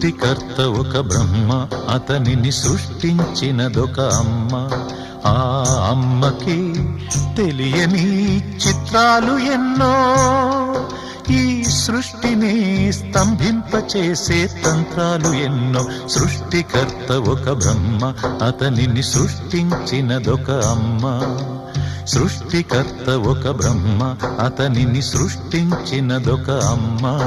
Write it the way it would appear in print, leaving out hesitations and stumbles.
సృష్టికర్త ఒక బ్రహ్మ, అతనిని సృష్టించినదొక అమ్మ. ఆ అమ్మకి తెలియని చిత్రాలు ఎన్నో, ఈ సృష్టిని స్తంభింపచేసే తంత్రాలు ఎన్నో. సృష్టికర్త ఒక బ్రహ్మ, అతనిని సృష్టించినదొక అమ్మ. సృష్టికర్త ఒక బ్రహ్మ, అతనిని సృష్టించినదొక అమ్మ.